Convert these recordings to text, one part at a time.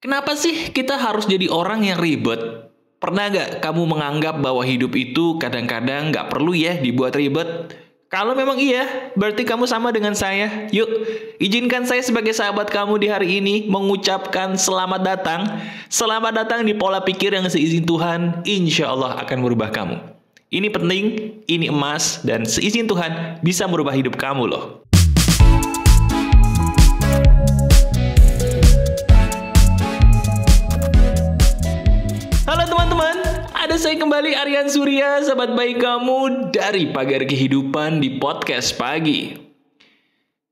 Kenapa sih kita harus jadi orang yang ribet? Pernah nggak kamu menganggap bahwa hidup itu kadang-kadang nggak perlu ya dibuat ribet? Kalau memang iya, berarti kamu sama dengan saya. Yuk, izinkan saya sebagai sahabat kamu di hari ini mengucapkan selamat datang. Selamat datang di pola pikir yang seizin Tuhan, insya Allah akan merubah kamu. Ini penting, ini emas, dan seizin Tuhan bisa merubah hidup kamu loh. Halo teman-teman, ada saya kembali Aryan Surya, sahabat baik kamu dari Pagar Kehidupan di podcast pagi.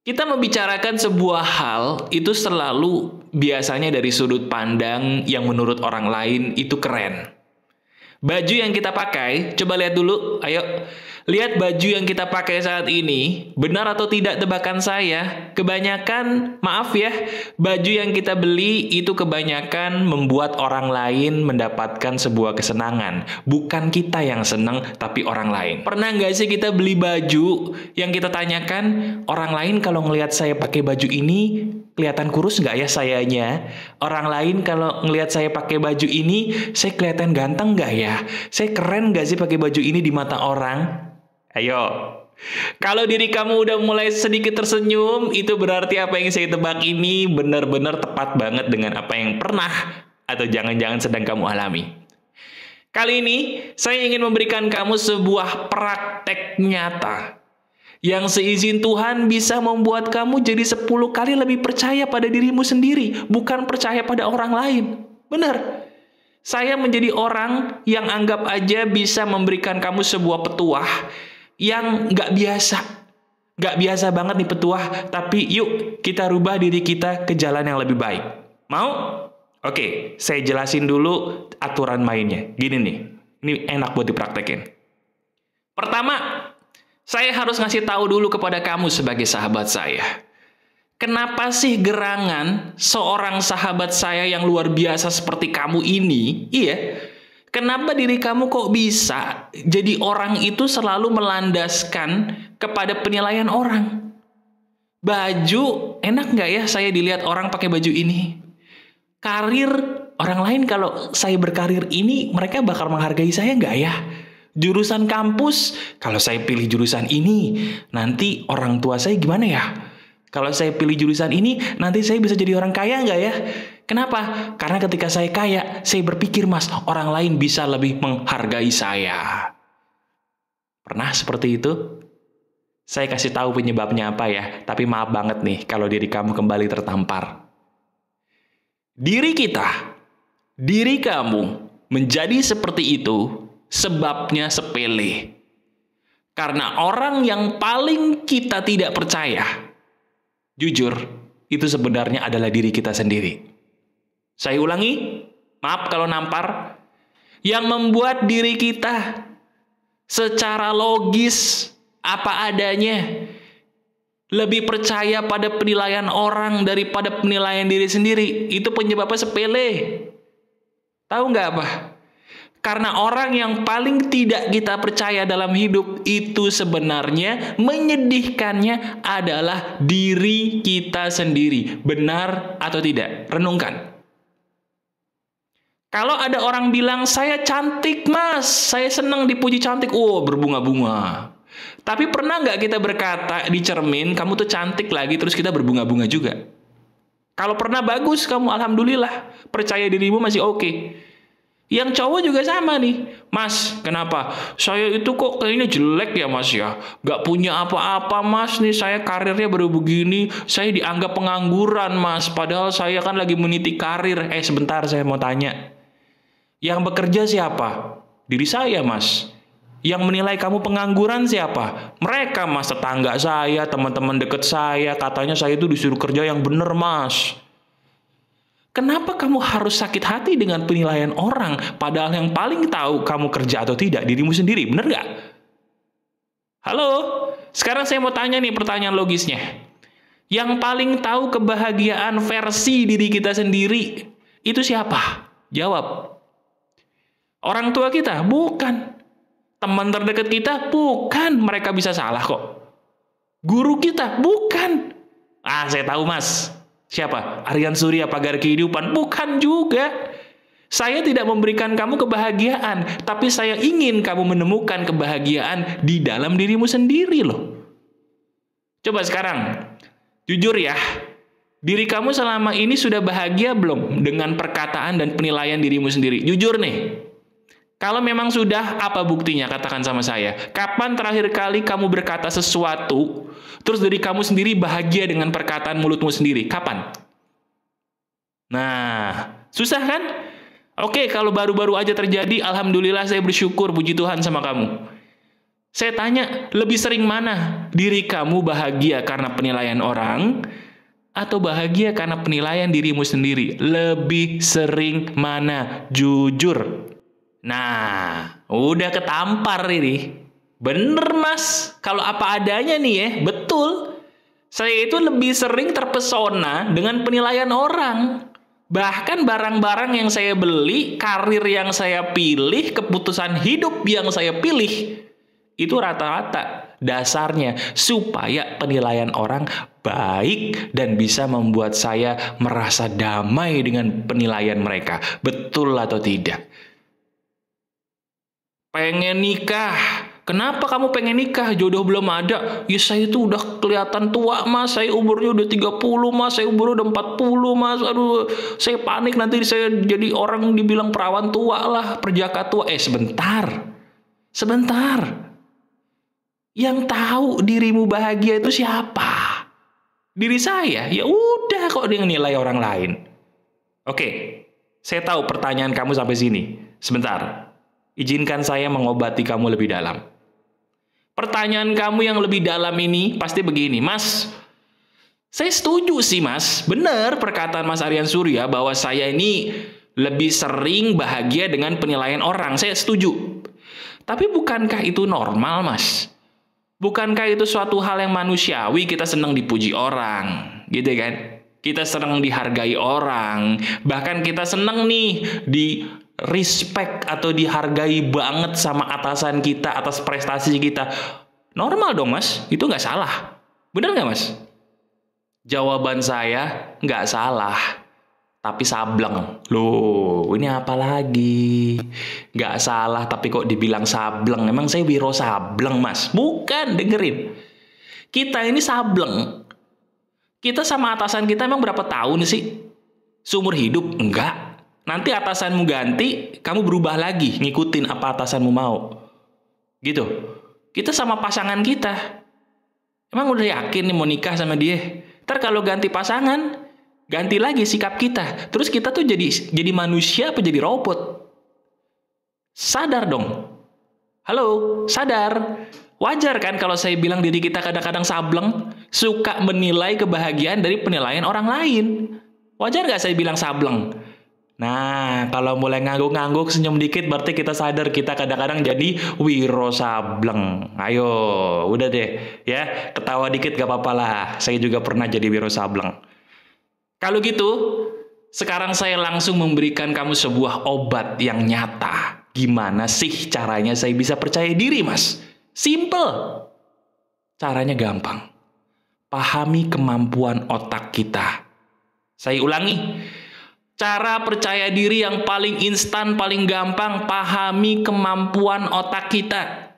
Kita membicarakan sebuah hal itu selalu biasanya dari sudut pandang yang menurut orang lain itu keren. Baju yang kita pakai, coba lihat dulu, ayo. Lihat baju yang kita pakai saat ini, benar atau tidak tebakan saya? Kebanyakan, maaf ya, baju yang kita beli itu kebanyakan membuat orang lain mendapatkan sebuah kesenangan. Bukan kita yang senang, tapi orang lain. Pernah nggak sih kita beli baju yang kita tanyakan, orang lain kalau ngelihat saya pakai baju ini, kelihatan kurus nggak ya sayanya? Orang lain kalau ngelihat saya pakai baju ini, saya kelihatan ganteng nggak ya? Saya keren nggak sih pakai baju ini di mata orang? Ayo, kalau diri kamu udah mulai sedikit tersenyum, itu berarti apa yang saya tebak ini benar-benar tepat banget dengan apa yang pernah atau jangan-jangan sedang kamu alami. Kali ini, saya ingin memberikan kamu sebuah praktek nyata yang seizin Tuhan bisa membuat kamu jadi 10 kali lebih percaya pada dirimu sendiri, bukan percaya pada orang lain. Benar. Saya menjadi orang yang anggap aja bisa memberikan kamu sebuah petuah yang nggak biasa banget nih petuah, tapi yuk kita rubah diri kita ke jalan yang lebih baik. Mau? Oke, saya jelasin dulu aturan mainnya. Gini nih, ini enak buat dipraktekin. Pertama, saya harus ngasih tahu dulu kepada kamu sebagai sahabat saya. Kenapa sih gerangan seorang sahabat saya yang luar biasa seperti kamu ini, kenapa diri kamu kok bisa jadi orang itu selalu melandaskan kepada penilaian orang? Baju, enak nggak ya saya dilihat orang pakai baju ini? Karir, orang lain kalau saya berkarir ini, mereka bakal menghargai saya nggak ya? Jurusan kampus, kalau saya pilih jurusan ini, nanti orang tua saya gimana ya? Kalau saya pilih jurusan ini, nanti saya bisa jadi orang kaya nggak ya? Kenapa? Karena ketika saya kaya, saya berpikir, Mas, orang lain bisa lebih menghargai saya. Pernah seperti itu? Saya kasih tahu penyebabnya apa ya, tapi maaf banget nih kalau diri kamu kembali tertampar. Diri kita, diri kamu menjadi seperti itu, sebabnya sepele. Karena orang yang paling kita tidak percaya, jujur, itu sebenarnya adalah diri kita sendiri. Saya ulangi, maaf kalau nampar. Yang membuat diri kita secara logis, apa adanya, lebih percaya pada penilaian orang daripada penilaian diri sendiri. Itu penyebabnya sepele. Tahu nggak apa? Karena orang yang paling tidak kita percaya dalam hidup itu sebenarnya menyedihkannya adalah diri kita sendiri. Benar atau tidak? Renungkan. Kalau ada orang bilang, saya cantik mas, saya senang dipuji cantik, berbunga-bunga. Tapi pernah nggak kita berkata di cermin, kamu tuh cantik lagi, terus kita berbunga-bunga juga? Kalau pernah bagus, kamu alhamdulillah, percaya dirimu masih oke. Yang cowok juga sama nih. Mas, kenapa? Saya itu kok kayaknya jelek ya mas ya. Gak punya apa-apa mas nih. Saya karirnya baru begini. Saya dianggap pengangguran mas. Padahal saya kan lagi meniti karir. Sebentar saya mau tanya. Yang bekerja siapa? Diri saya mas. Yang menilai kamu pengangguran siapa? Mereka mas, tetangga saya, teman-teman deket saya. Katanya saya itu disuruh kerja yang bener mas. Kenapa kamu harus sakit hati dengan penilaian orang, padahal yang paling tahu kamu kerja atau tidak, dirimu sendiri, benar nggak? Halo, sekarang saya mau tanya nih pertanyaan logisnya. Yang paling tahu kebahagiaan versi diri kita sendiri, itu siapa? Jawab. Orang tua kita? Bukan. Teman terdekat kita? Bukan. Mereka bisa salah kok. Guru kita? Bukan. Saya tahu mas. Siapa? Aryan Surya, Pagar Kehidupan? Bukan juga. Saya tidak memberikan kamu kebahagiaan, tapi saya ingin kamu menemukan kebahagiaan di dalam dirimu sendiri loh. Coba sekarang, jujur ya, diri kamu selama ini sudah bahagia belum dengan perkataan dan penilaian dirimu sendiri? Jujur nih. Kalau memang sudah, apa buktinya? Katakan sama saya. Kapan terakhir kali kamu berkata sesuatu, terus diri kamu sendiri bahagia dengan perkataan mulutmu sendiri? Kapan? Nah, susah kan? Oke, kalau baru-baru aja terjadi, alhamdulillah saya bersyukur, puji Tuhan sama kamu. Saya tanya, lebih sering mana? Diri kamu bahagia karena penilaian orang, atau bahagia karena penilaian dirimu sendiri? Lebih sering mana? Jujur. Nah, udah ketampar ini. Bener mas, kalau apa adanya nih ya, betul. Saya itu lebih sering terpesona dengan penilaian orang. Bahkan barang-barang yang saya beli, karir yang saya pilih, keputusan hidup yang saya pilih, itu rata-rata dasarnya supaya penilaian orang baik dan bisa membuat saya merasa damai dengan penilaian mereka. Betul atau tidak? Pengen nikah. Kenapa kamu pengen nikah? Jodoh belum ada. Ya saya itu udah kelihatan tua mas. Saya umurnya udah 30 mas. Saya umurnya udah 40 mas. Aduh, saya panik nanti saya jadi orang dibilang perawan tua lah. Perjaka tua. Sebentar. Yang tahu dirimu bahagia itu siapa? Diri saya. Ya udah kok dia nilai orang lain. Oke. Saya tahu pertanyaan kamu sampai sini. Sebentar. Izinkan saya mengobati kamu lebih dalam. Pertanyaan kamu yang lebih dalam ini pasti begini, Mas. Saya setuju sih, Mas. Benar perkataan Mas Aryan Surya bahwa saya ini lebih sering bahagia dengan penilaian orang. Saya setuju. Tapi bukankah itu normal, Mas? Bukankah itu suatu hal yang manusiawi kita senang dipuji orang, gitu kan? Kita senang dihargai orang. Bahkan kita senang nih di respect atau dihargai banget sama atasan kita atas prestasi kita. Normal dong mas, itu nggak salah. Bener nggak mas? Jawaban saya nggak salah, tapi sableng. Loh, ini apa lagi? Nggak salah tapi kok dibilang sableng. Emang saya wiro sableng mas? Bukan, dengerin. Kita ini sableng. Kita sama atasan kita emang berapa tahun sih? Seumur hidup? Enggak. Nanti atasanmu ganti, kamu berubah lagi, ngikutin apa atasanmu mau. Gitu. Kita sama pasangan kita. Emang udah yakin nih mau nikah sama dia? Ntar kalau ganti pasangan, ganti lagi sikap kita. Terus kita tuh jadi manusia apa jadi robot? Sadar dong. Halo, sadar. Wajar kan kalau saya bilang diri kita kadang-kadang sableng, suka menilai kebahagiaan dari penilaian orang lain. Wajar nggak saya bilang sableng? Nah, kalau mulai ngangguk-ngangguk, senyum dikit, berarti kita sadar kita kadang-kadang jadi wiro sableng. Ayo, udah deh, ya ketawa dikit gak apa-apa lah. Saya juga pernah jadi wiro sableng. Kalau gitu, sekarang saya langsung memberikan kamu sebuah obat yang nyata. Gimana sih caranya saya bisa percaya diri, mas? Simple. Caranya gampang. Pahami kemampuan otak kita. Saya ulangi. Cara percaya diri yang paling instan, paling gampang, pahami kemampuan otak kita.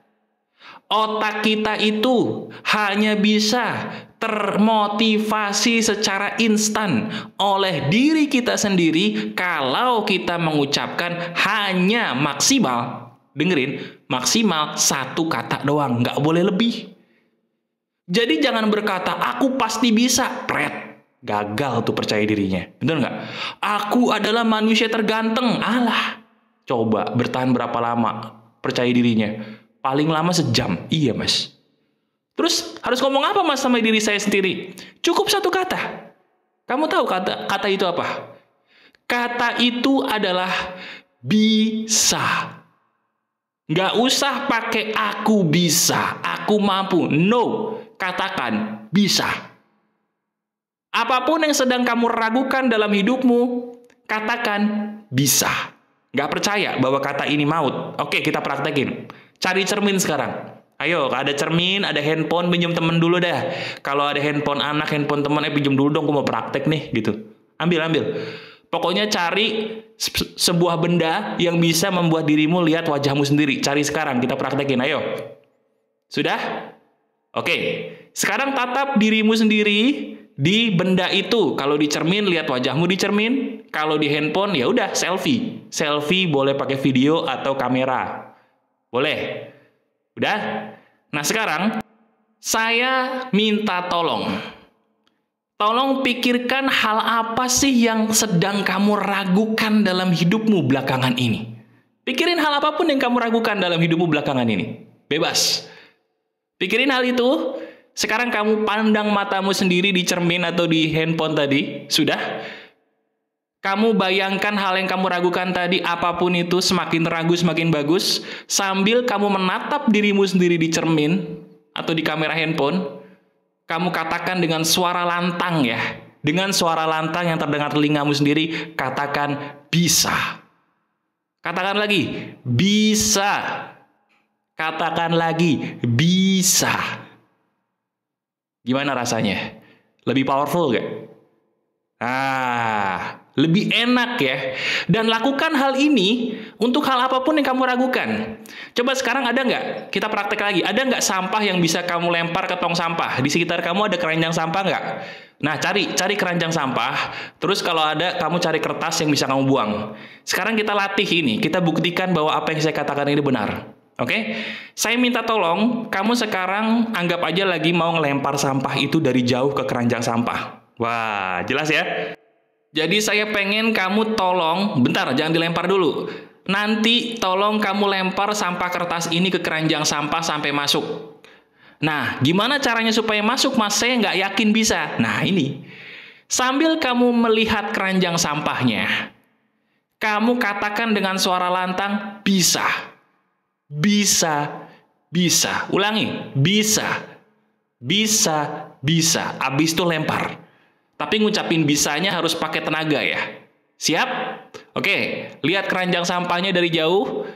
Otak kita itu hanya bisa termotivasi secara instan oleh diri kita sendiri kalau kita mengucapkan hanya maksimal, dengerin, maksimal satu kata doang, nggak boleh lebih. Jadi jangan berkata, aku pasti bisa, pret. Gagal tuh percaya dirinya. Bener nggak? Aku adalah manusia terganteng. Alah. Coba bertahan berapa lama percaya dirinya? Paling lama sejam. Iya mas. Terus harus ngomong apa mas sama diri saya sendiri? Cukup satu kata. Kamu tahu kata itu apa? Kata itu adalah bisa. Nggak usah pakai aku bisa, aku mampu. No. Katakan bisa. Apapun yang sedang kamu ragukan dalam hidupmu, katakan bisa. Nggak percaya bahwa kata ini maut? Oke, kita praktekin. Cari cermin sekarang. Ayo, ada cermin, ada handphone, pinjam temen dulu dah. Kalau ada handphone anak, handphone temen, pinjam dulu dong, gue mau praktek nih, gitu. Ambil. Pokoknya cari sebuah benda yang bisa membuat dirimu lihat wajahmu sendiri. Cari sekarang, kita praktekin, ayo. Sudah? Oke. Sekarang tatap dirimu sendiri di benda itu. Kalau di cermin, lihat wajahmu di cermin. Kalau di handphone, ya udah selfie. Selfie boleh pakai video atau kamera. Boleh? Udah? Nah sekarang, saya minta tolong. Tolong pikirkan hal apa sih yang sedang kamu ragukan dalam hidupmu belakangan ini. Pikirin hal apapun yang kamu ragukan dalam hidupmu belakangan ini. Bebas. Pikirin hal itu. Sekarang kamu pandang matamu sendiri di cermin atau di handphone tadi. Sudah? Kamu bayangkan hal yang kamu ragukan tadi, apapun itu, semakin ragu semakin bagus. Sambil kamu menatap dirimu sendiri di cermin atau di kamera handphone, kamu katakan dengan suara lantang ya. Dengan suara lantang yang terdengar telingamu sendiri, katakan bisa. Katakan lagi, bisa. Katakan lagi, bisa. Gimana rasanya? Lebih powerful gak? Lebih enak ya. Dan lakukan hal ini untuk hal apapun yang kamu ragukan. Coba sekarang ada nggak? Kita praktek lagi. Ada nggak sampah yang bisa kamu lempar ke tong sampah? Di sekitar kamu ada keranjang sampah nggak? Nah, cari keranjang sampah. Terus kalau ada, kamu cari kertas yang bisa kamu buang. Sekarang kita latih ini. Kita buktikan bahwa apa yang saya katakan ini benar. Oke? Saya minta tolong, kamu sekarang anggap aja lagi mau ngelempar sampah itu dari jauh ke keranjang sampah. Wah, jelas ya? Jadi saya pengen kamu tolong, bentar jangan dilempar dulu. Nanti tolong kamu lempar sampah kertas ini ke keranjang sampah sampai masuk. Nah, gimana caranya supaya masuk mas? Saya nggak yakin bisa. Nah ini, sambil kamu melihat keranjang sampahnya, kamu katakan dengan suara lantang, bisa. Bisa, bisa. Ulangi, bisa. Bisa, bisa. Abis itu lempar. Tapi ngucapin bisanya harus pakai tenaga ya. Siap? Oke, lihat keranjang sampahnya dari jauh.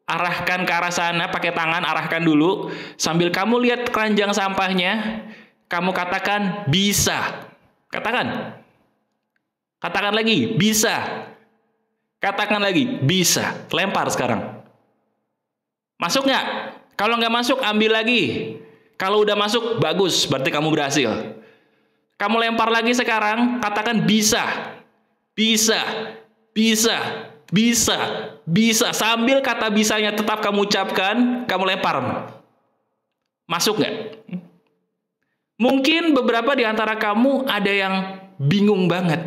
Arahkan ke arah sana, pakai tangan, arahkan dulu. Sambil kamu lihat keranjang sampahnya, kamu katakan bisa. Katakan. Katakan lagi, bisa. Katakan lagi, bisa. Lempar sekarang. Masuk nggak? Kalau nggak masuk, ambil lagi. Kalau udah masuk, bagus. Berarti kamu berhasil. Kamu lempar lagi sekarang, katakan bisa. Bisa. Bisa. Bisa. Bisa. Sambil kata bisanya tetap kamu ucapkan, kamu lempar. Masuk nggak? Mungkin beberapa di antara kamu ada yang bingung banget.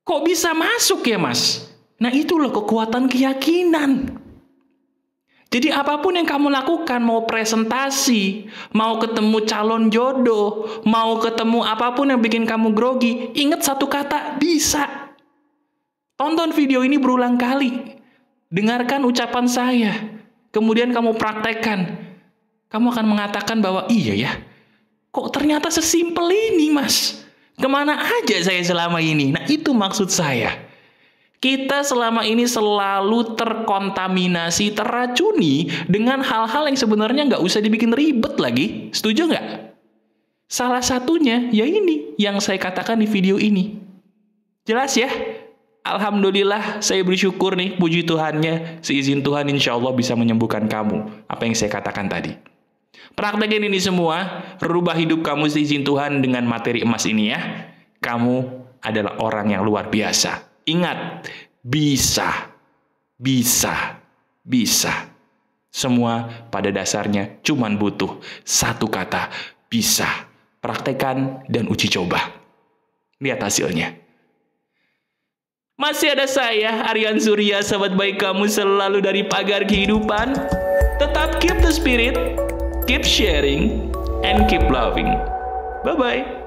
Kok bisa masuk ya mas? Nah itu loh kekuatan keyakinan. Jadi apapun yang kamu lakukan, mau presentasi, mau ketemu calon jodoh, mau ketemu apapun yang bikin kamu grogi, ingat satu kata, bisa. Tonton video ini berulang kali. Dengarkan ucapan saya. Kemudian kamu praktekkan. Kamu akan mengatakan bahwa iya ya, kok ternyata sesimpel ini mas. Kemana aja saya selama ini? Nah itu maksud saya. Kita selama ini selalu terkontaminasi, terracuni dengan hal-hal yang sebenarnya nggak usah dibikin ribet lagi. Setuju nggak? Salah satunya ya ini yang saya katakan di video ini. Jelas ya? Alhamdulillah saya bersyukur nih, puji Tuhannya. Seizin Tuhan insya Allah bisa menyembuhkan kamu. Apa yang saya katakan tadi. Praktekin ini semua, rubah hidup kamu seizin Tuhan dengan materi emas ini ya. Kamu adalah orang yang luar biasa. Ingat, bisa, bisa, bisa. Semua pada dasarnya cuman butuh satu kata, bisa. Praktekkan dan uji coba. Lihat hasilnya. Masih ada saya, Aryan Surya, sahabat baik kamu selalu dari Pagar Kehidupan. Tetap keep the spirit, keep sharing, and keep loving. Bye-bye.